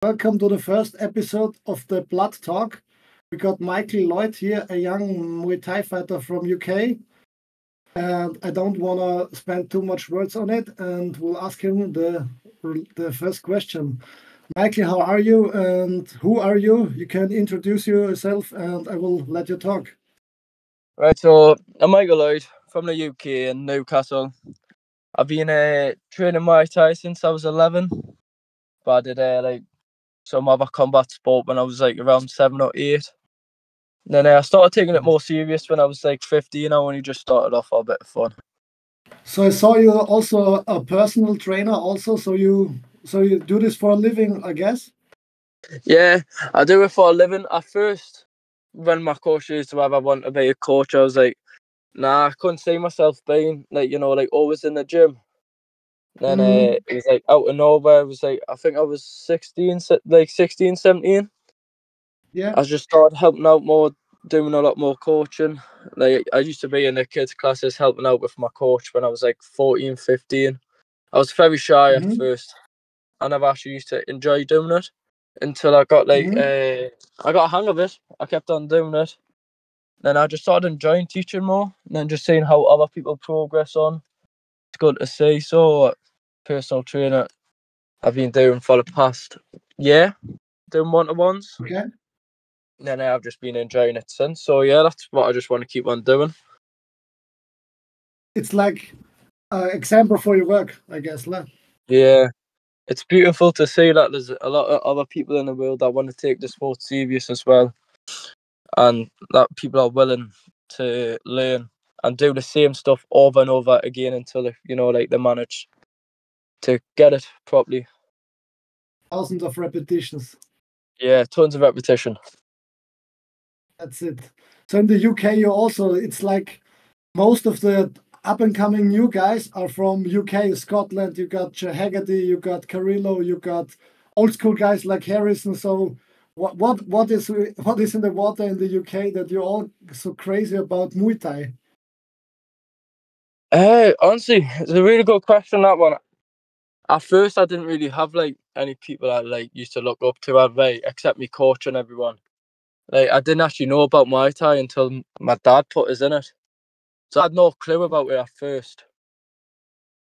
Welcome to the first episode of the Blood Talk. We got Michael Llyod here, a young Muay Thai fighter from UK. And I don't want to spend too much words on it, and we'll ask him the first question. Michael, how are you and who are you? You can introduce yourself and I will let you talk. Right, so I'm Michael Llyod from the UK in Newcastle. I've been training Muay Thai since I was 11, but I did some other combat sport when I was around 7 or 8. And then I started taking it more serious when I was 15. I only just started off for a bit of fun. So I saw you also a personal trainer also, so you do this for a living, I guess? Yeah, I do it for a living. At first, when my coach used to have I want to be a coach, I was like, nah, I couldn't see myself being always in the gym. Then it was out of nowhere. It was I think I was 16, 16, 17. Yeah. I just started helping out more, doing a lot more coaching. I used to be in the kids' classes helping out with my coach when I was 14, 15. I was very shy at first. I never actually used to enjoy doing it until I got I got a hang of it. I kept on doing it. Then I just started enjoying teaching more, and then just seeing how other people progress on. It's good to see. So, personal trainer I've been doing for the past year, doing one-to-ones. Okay. And then I've just been enjoying it since. So yeah, that's what I just want to keep on doing. It's like an example for your work, I guess. Yeah, it's beautiful to see that there's a lot of other people in the world that want to take the sport serious as well, and that people are willing to learn and do the same stuff over and over again until they manage to get it properly. Thousands of repetitions. Yeah, tons of repetition. That's it. So in the UK, it's like most of the up and coming new guys are from UK, Scotland. You got Haggerty, you got Carrillo, you got old school guys like Harrison. So what is in the water in the UK that you're all so crazy about Muay Thai? Honestly, it's a really good question, that one. At first, I didn't really have any people I used to look up to, except me coach and everyone. I didn't actually know about Muay Thai until my dad put us in it, so I had no clue about it at first.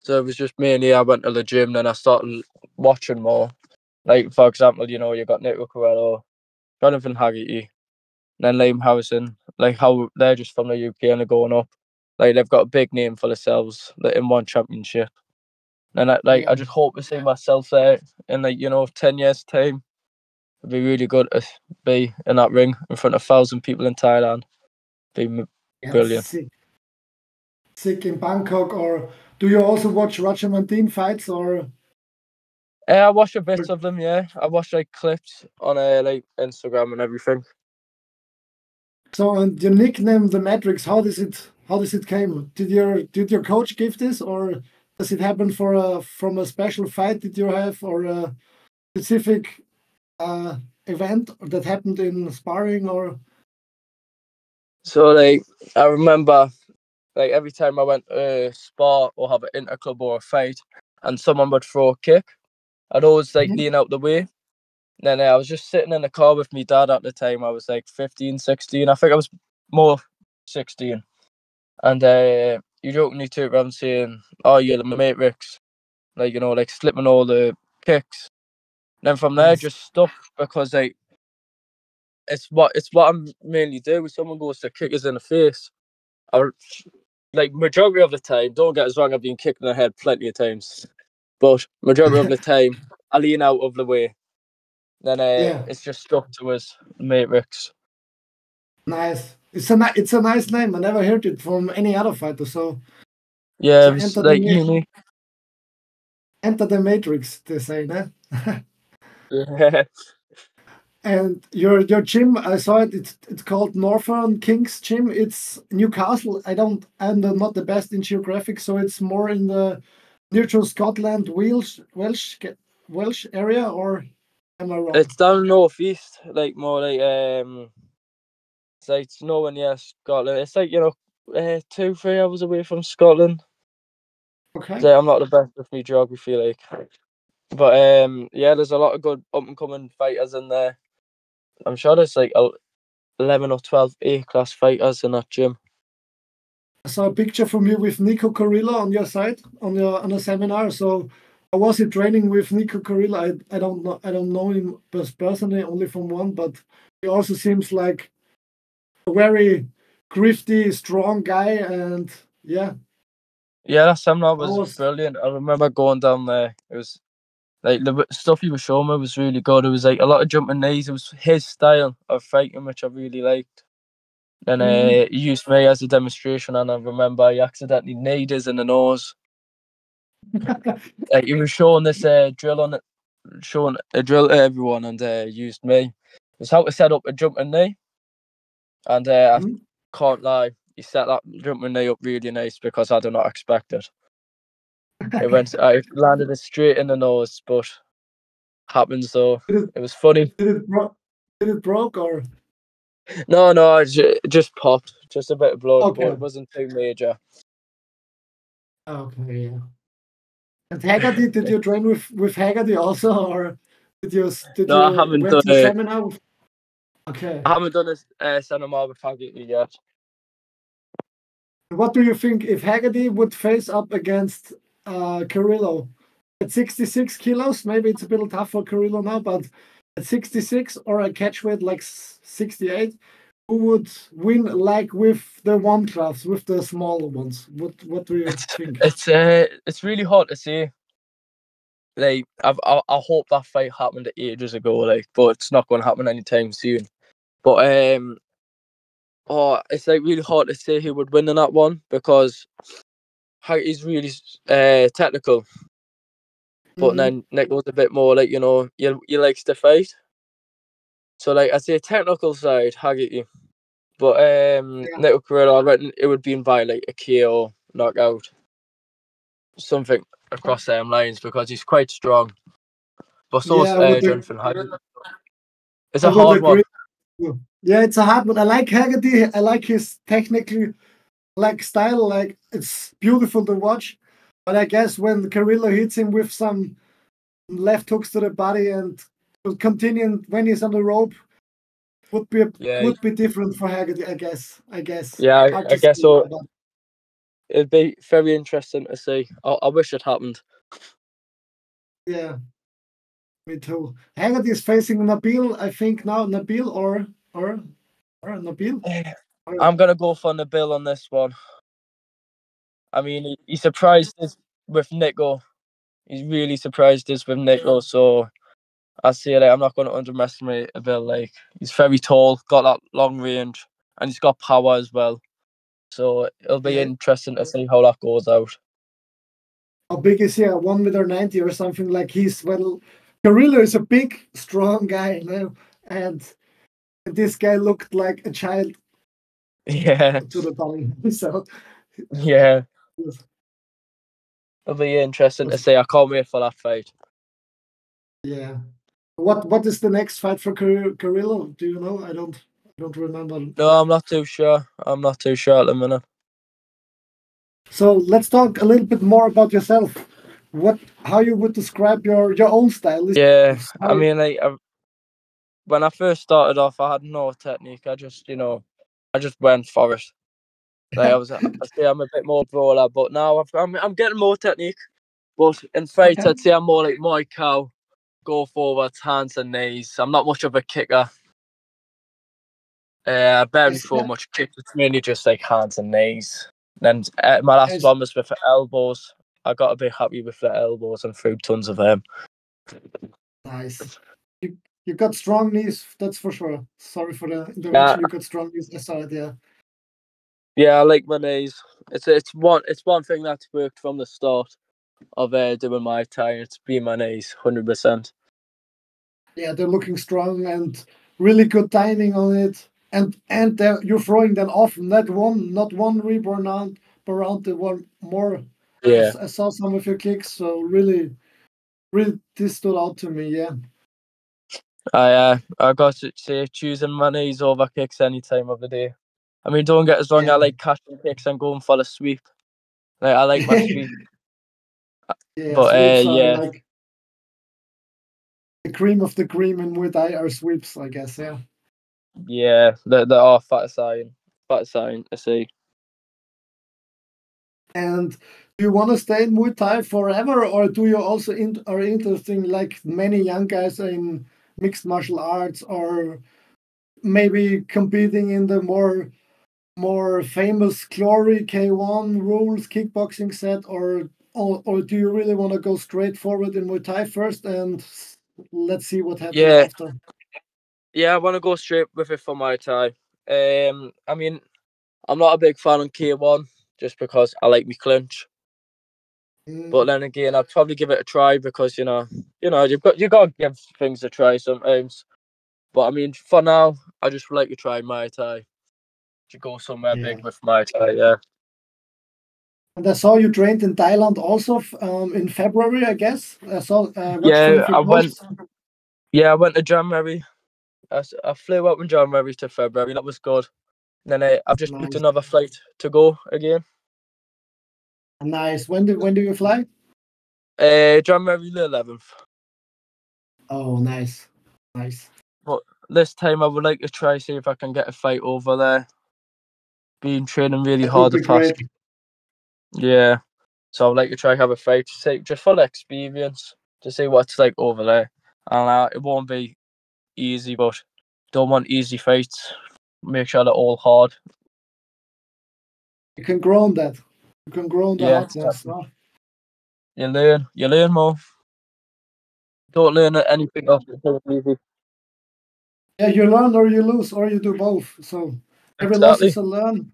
So it was just mainly I went to the gym, then I started watching more. Like for example, you got Nick Carrillo, Jonathan Haggerty, then Liam Harrison. Like how they're just from the UK and they're going up. They've got a big name for themselves. In one championship. And I just hope to see myself there in 10 years time. It'd be really good to be in that ring in front of 1,000 people in Thailand. It'd be brilliant. Sick in Bangkok. Or do you also watch Roger Mandine fights? Or I watch a bit of them. Yeah, I watch clips on Instagram and everything. So, and your nickname, the Matrix, how does it came? Did your coach give this, or does it happen from a special fight that you have, or a specific event that happened in sparring, or? So I remember every time I went to spar or have an interclub or a fight, and someone would throw a kick, I'd always lean out the way. Then I was just sitting in the car with my dad at the time. I was 15, 16. I think I was more 16. And you jokingly took around saying, "Oh, you're the Matrix," slipping all the kicks. And then from there, just stuck because it's what I mainly do. When someone goes to kick us in the face, majority of the time, don't get us wrong, I've been kicked in the head plenty of times, but majority of the time, I lean out of the way. Then it's just stuck to us, Matrix. Nice. It's a nice name. I never heard it from any other fighter. So yeah, it was unique. Enter the Matrix, they say, nah? Yeah. And your gym, I saw it. It's called Northern Kings Gym. It's Newcastle. I'm not the best in geographic, so it's more in the neutral Scotland, Welsh area, or am I wrong? It's down northeast, more it's nowhere near Scotland. It's 2-3 hours away from Scotland. Okay. So I'm not the best with me geography, But yeah, there's a lot of good up and coming fighters in there. I'm sure there's like 11 or 12 A-class fighters in that gym. I saw a picture from you with Nico Corilla on your site on a seminar. So how was he training with Nico Corilla? I don't know him personally, only from one, but he also seems like a very grifty, strong guy, and yeah. Yeah, that seminar How was was brilliant. I remember going down there. It was like the stuff he was showing me was really good. It was like a lot of jumping knees. It was his style of fighting, which I really liked. Then Mhm. he used me as a demonstration, and I remember he accidentally kneed us in the nose. He was showing this drill on it, showing a drill to everyone, and used me. It was how to set up a jumping knee, and I Mhm. can't lie, he set that jumping knee up really nice because I did not expect it. I landed it straight in the nose, but happens though. Did it It was funny. did it bro did it broke or No, it just popped, just a bit of blood, but okay? it wasn't too major. Okay, yeah. And Haggerty, did you train with Haggerty also, or did No, you went to a seminar? Okay. I haven't done a cinema with Haggerty yet. What do you think if Haggerty would face up against Carrillo at 66 kilos? Maybe it's a bit tough for Carrillo now, but at 66 or a catch weight like 68, who would win like with the one class, with the smaller ones? What do you think? It's really hard to say. Like I hope that fight happened ages ago, like, but it's not going to happen anytime soon. But it's like really hard to say who would win in that one because Haggerty's really technical, but Mm-hmm. then Nick was a bit more like he likes to fight. So like I'd say technical side Haggerty, but Yeah. Nick Carrera, I reckon it would be by like a KO knockout, something across them lines because he's quite strong. But so's Yeah, I would Jonathan Haggerty. It's I a would hard one. agree. Yeah, it's a hard one. I like Haggerty. I like his technically like style. Like it's beautiful to watch. But I guess when Carrillo hits him with some left hooks to the body and continuing when he's on the rope Yeah, would be different for Haggerty. I guess. yeah, Hard I to say. guess so. But It'd be very interesting to see. I wish it happened. yeah, me too. Haggerty is facing Nabil. I think now Nabil or Nabil. Or, I'm gonna go for Nabil on this one. I mean, he surprised us with Nico. He's really surprised us with Nico. So I say that I'm not going to underestimate Nabil. Like he's very tall, got that long range, and he's got power as well. So it'll be yeah. interesting to see how that goes out. How big is he? 1 meter 90 or something like he's well. Carrillo is a big, strong guy, and this guy looked like a child Yeah, to the body. So yeah, it it'll be interesting to was- see. I can't wait for that fight. yeah. What is the next fight for Carrillo? Do you know? I don't remember. No, I'm not too sure. I'm not too sure at the minute. So let's talk a little bit more about yourself. How you would describe your own style? Yeah, How I mean, like when I first started off, I had no technique. I just went for it. Like I say I'm a bit more brawler, but now I'm getting more technique. But in fights, okay. I'd say I'm more like Muay Cow, go forwards, hands and knees. I'm not much of a kicker. I barely Yes, throw much kicks. It's mainly just like hands and knees. And then my last yes, one was with the elbows. I got a bit happy with the elbows and threw tons of them. nice. You got strong knees, that's for sure. Sorry for the Yeah, interruption. You got strong knees. I saw it. Yeah. yeah, I like my knees. It's one thing that's worked from the start of doing Muay Thai. It's been my knees, 100%. Yeah, they're looking strong and really good timing on it. And you're throwing them off, not one rebound round per round, the one more. Yeah, I saw some of your kicks, so really this stood out to me. Yeah, I got to say choosing my knees over kicks any time of the day. I mean, don't get us wrong. I yeah, like catching kicks and going for the sweep. Like I like my sweep, yeah. but Sweeps are yeah, like the cream of the cream in Muay Thai are sweeps, I guess. Yeah. Yeah, there are Fighter sign. I see. And do you want to stay in Muay Thai forever, or do you also are interested, like many young guys, in mixed martial arts, or maybe competing in the more famous Glory K1 rules kickboxing set, or do you really want to go straight forward in Muay Thai first and let's see what happens Yeah, after? yeah. I want to go straight with it for Muay Thai. I mean, I'm not a big fan of K1 just because I like me clinch. But Mm, then again, I'd probably give it a try because you got to give things a try sometimes. But I mean, for now, I just would like to try Muay Thai to go somewhere yeah. big with Muay Thai. Yeah. And I saw you trained in Thailand also in February, I guess. I saw watched some Yeah, of your I went. posts. Yeah, I went to January. I flew out in January to February. That was good. And then I've just booked Nice, another flight to go again. nice. When do you fly? January the 11th. Oh, nice, nice. But this time I would like to try see if I can get a fight over there. Been training really That would hard the be past. great. Yeah. So I'd like to try have a fight to see just for the experience to see what it's like over there. And it won't be easy, but don't want easy fights. Make sure they're all hard. You can grow on that. You can grow on the Yeah, hardness. Oh. you learn more. Don't learn anything off the easy. Yeah, you learn or you lose or you do both. So every loss Exactly. is a learn.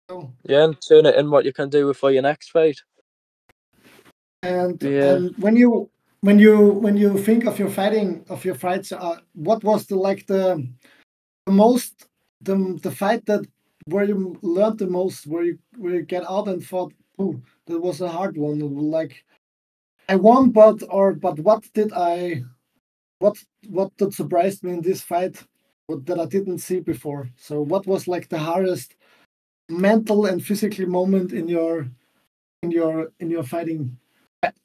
So, Yeah, and turn it in what you can do for your next fight. and Yeah. and when you think of your fights, what was the most the fight that where you learned the most, where you get out and thought, oh, that was a hard one. Like I won, but what that surprised me in this fight, that I didn't see before. So what was like the hardest mental and physically moment in your fighting?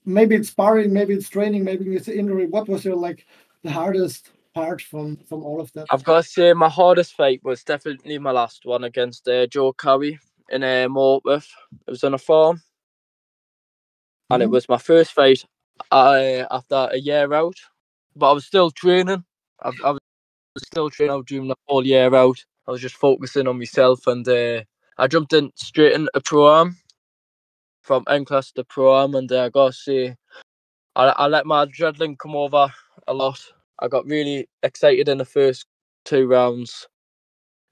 Maybe it's sparring, maybe it's training, maybe it's injury. What was your like the hardest part from all of that? I've got to say, my hardest fight was definitely my last one against Joe Curry in Morpeth. It was on a farm, and it Mhm. was my first fight after a year out. But I was still training. I was still training out during the whole year out. I was just focusing on myself, and I jumped in straight into pro-am from N class to pro-am, and I got to say, I let my adrenaline come over a lot. I got really excited in the first 2 rounds.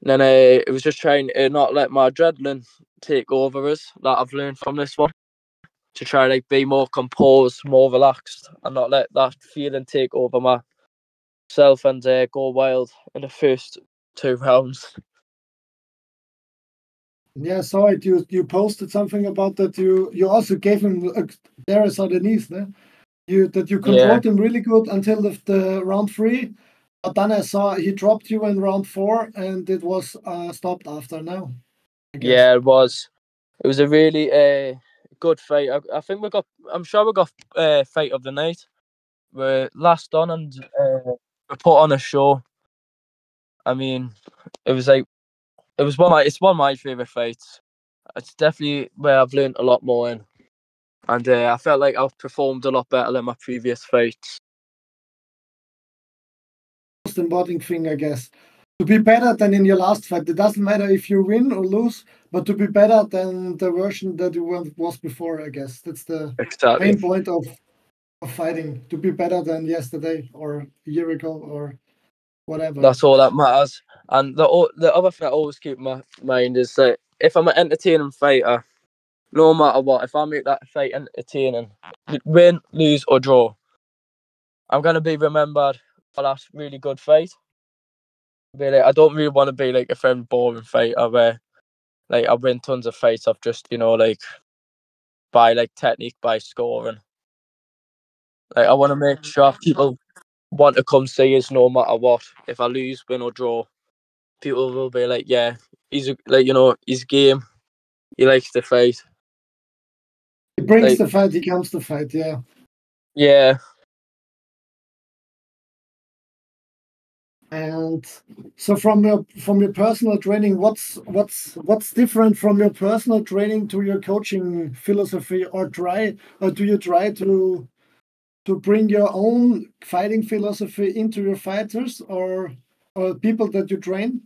And then it was just trying to not let my adrenaline take over us, that I've learned from this one, to try like be more composed, more relaxed, and not let that feeling take over myself and go wild in the first 2 rounds. Yeah, I saw it. You posted something about that. You also gave him there is underneath there. You Yeah, controlled him really good until the round three, but then I saw he dropped you in round four, and it was stopped after now, I guess. yeah, it was. It was a really good fight. I think we got. I'm sure we got fight of the night. We're last on and we put on a show. I mean, it was like it's one of my favorite fights. It's definitely where I've learned a lot more in, and I felt like I've performed a lot better than my previous fights. Most important thing, I guess, to be better than in your last fight. It doesn't matter if you win or lose, but to be better than the version that you was before. I guess that's the Exactly. main point of fighting. To be better than yesterday or a year ago or whatever. That's all that matters. And the other thing I always keep in my mind is that if I'm an entertaining fighter, no matter what, if I make that fight entertaining, win, lose or draw, I'm gonna be remembered for that really good fight. Really, I don't really want to be like a very boring fighter where like I win tons of fights of just like by like technique, by scoring. Like I want to make sure people want to come see us no matter what. If I lose, win or draw, people will be like, yeah, he's game. He likes to fight. He brings Like, the fight. He comes to fight. Yeah. yeah, And so from your personal training, what's different from your personal training to your coaching philosophy, or do you try to bring your own fighting philosophy into your fighters or people that you train?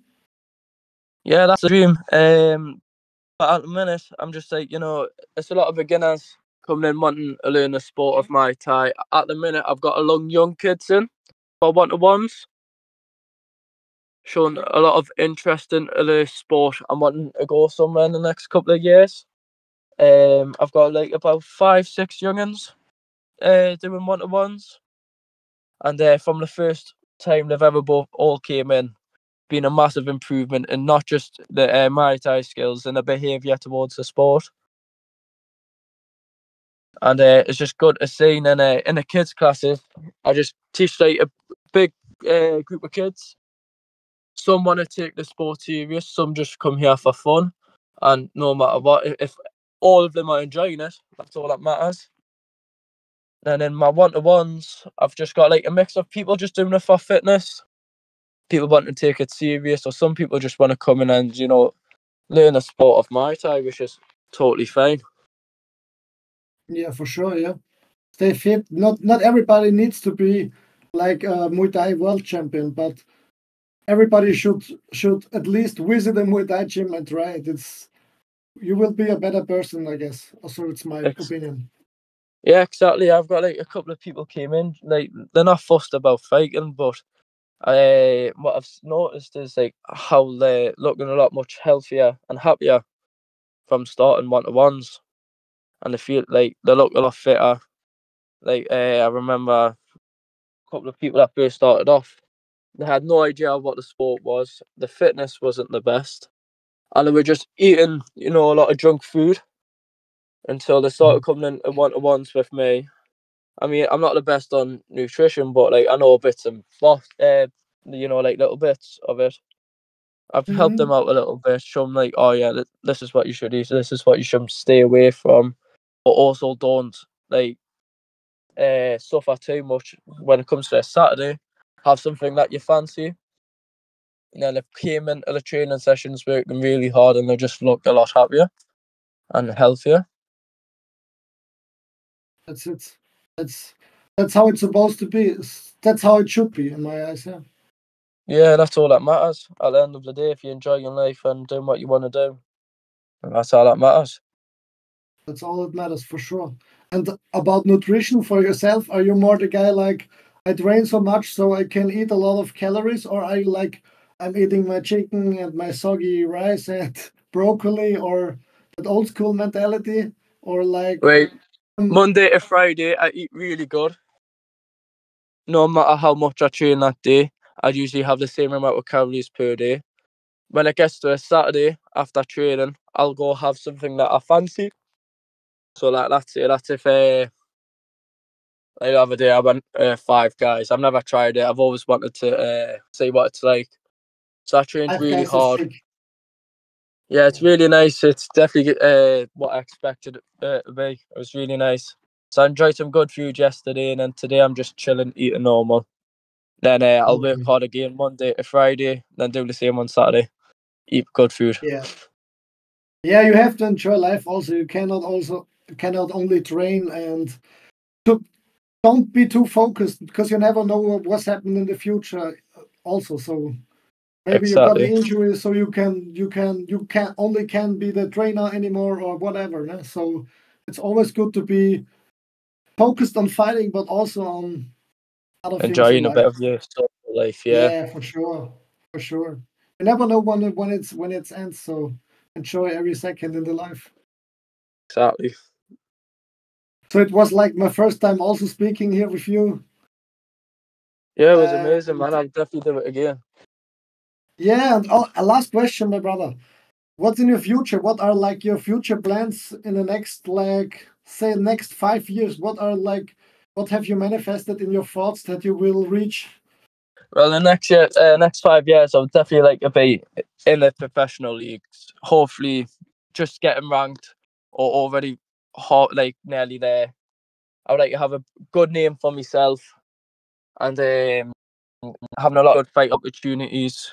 Yeah, that's the dream. But at the minute, I'm just like, it's a lot of beginners coming in wanting to learn the sport of Muay Thai. At the minute, I've got a lot of young kids in for one-to-ones, showing a lot of interest in the sport and wanting to go somewhere in the next couple of years. I've got like about 5, 6 youngins doing one-to-ones, and from the first time they've ever both all came in, been a massive improvement in not just the Muay Thai skills and the behaviour towards the sport. And it's just good to see in the kids classes. I just teach like a big group of kids. Some want to take the sport serious, some just come here for fun, and no matter what, if all of them are enjoying it, that's all that matters. And in my one-to-ones, I've just got like a mix of people just doing it for fitness, people wanting to take it serious, or some people just want to come in and learn the sport of Muay Thai, which is totally fine. Yeah, for sure. Yeah, stay fit. Not everybody needs to be like a Muay Thai world champion, but everybody should at least visit a Muay Thai gym and try it. You will be a better person, I guess. Also, it's my opinion. Yeah, exactly. I've got like a couple of people came in, like they're not fussed about fighting, but what I've noticed is like how they're looking a lot much healthier and happier from starting one-to-ones, and they feel like they look a lot fitter. Like I remember a couple of people that first started off, they had no idea what the sport was. The fitness wasn't the best, and they were just eating, a lot of junk food until they started coming in one-to-ones with me. I mean, I'm not the best on nutrition, but like I know bits and bobs, like little bits of it. I've helped them Mhm. out a little bit, show them like, oh yeah, this is what you should eat, this is what you should stay away from, but also don't like suffer too much when it comes to a Saturday. Have something that you fancy, and then they came into the training sessions working really hard, and they just look a lot happier and healthier. That's it. That's that's how it's supposed to be. That's how it should be in my eyes. Yeah. Yeah, that's all that matters. At the end of the day, if you enjoy your life and doing what you want to do, that's all that matters. That's all that matters for sure. And about nutrition for yourself, are you more the guy like I train so much so I can eat a lot of calories, or are you like I'm eating my chicken and my soggy rice and broccoli, or that old school mentality, or like Right, um, Monday to Friday, I eat really good. No matter how much I train that day, I usually have the same amount of calories per day. When it gets to a Saturday after training, I'll go have something that I fancy. So like that's if like the other day I went Five Guys. I've never tried it. I've always wanted to see what it's like. So I trained five really guys is hard. sick. Yeah, it's really nice. It's definitely what I expected it to be. It was really nice. So I enjoyed some good food yesterday, and then today I'm just chilling, eating normal. Then I'll work Okay. hard again Monday to Friday, then do the same on Saturday. Eat good food. Yeah. Yeah, you have to enjoy life also. You cannot only train and to, don't be too focused because you never know what's happening in the future also. So maybe you got an Exactly. injury, so you can only can be the trainer anymore or whatever. No? So it's always good to be focused on fighting, but also on other things in Enjoying a bit life. of your social life, yeah. Yeah, for sure, for sure. You never know when it's ends. So enjoy every second in the life. Exactly. So it was like my first time also speaking here with you. Yeah, it was amazing, And man. I'll definitely do it again. yeah, and a last question, my brother. What's in your future? What are like your future plans in the next, like, say, next 5 years? What have you manifested in your thoughts that you will reach? Well, the next 5 years, I'll definitely like to be in the professional leagues. Hopefully, just getting ranked or already like nearly there. I would like to have a good name for myself, and having a lot of good fight opportunities.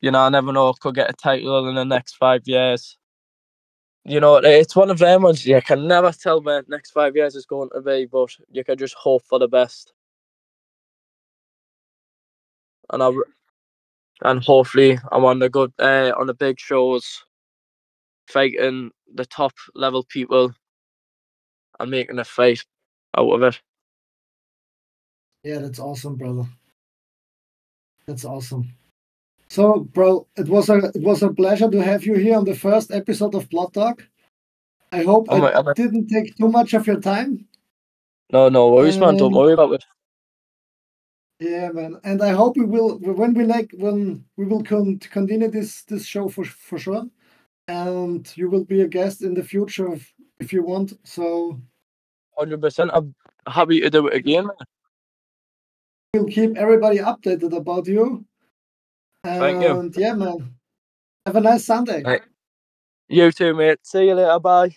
You know, I never know, could get a title in the next 5 years. You know, it's one of them ones you can never tell where the next 5 years is going to be, but you can just hope for the best. And hopefully I'm on the big shows, fighting the top level people and making a fight out of it. Yeah, that's awesome, brother. That's awesome. So, bro, it was a pleasure to have you here on the first episode of Blood Talk. I hope I didn't take too much of your time. No worries, man. Don't worry about it. Yeah, man. And I hope when we will continue this show for sure. And you will be a guest in the future if you want. So 100%. I'm happy to do it again, man. We'll keep everybody updated about you. Thank you. And yeah, man. Have a nice Sunday. Right. You too, mate. See you later. Bye.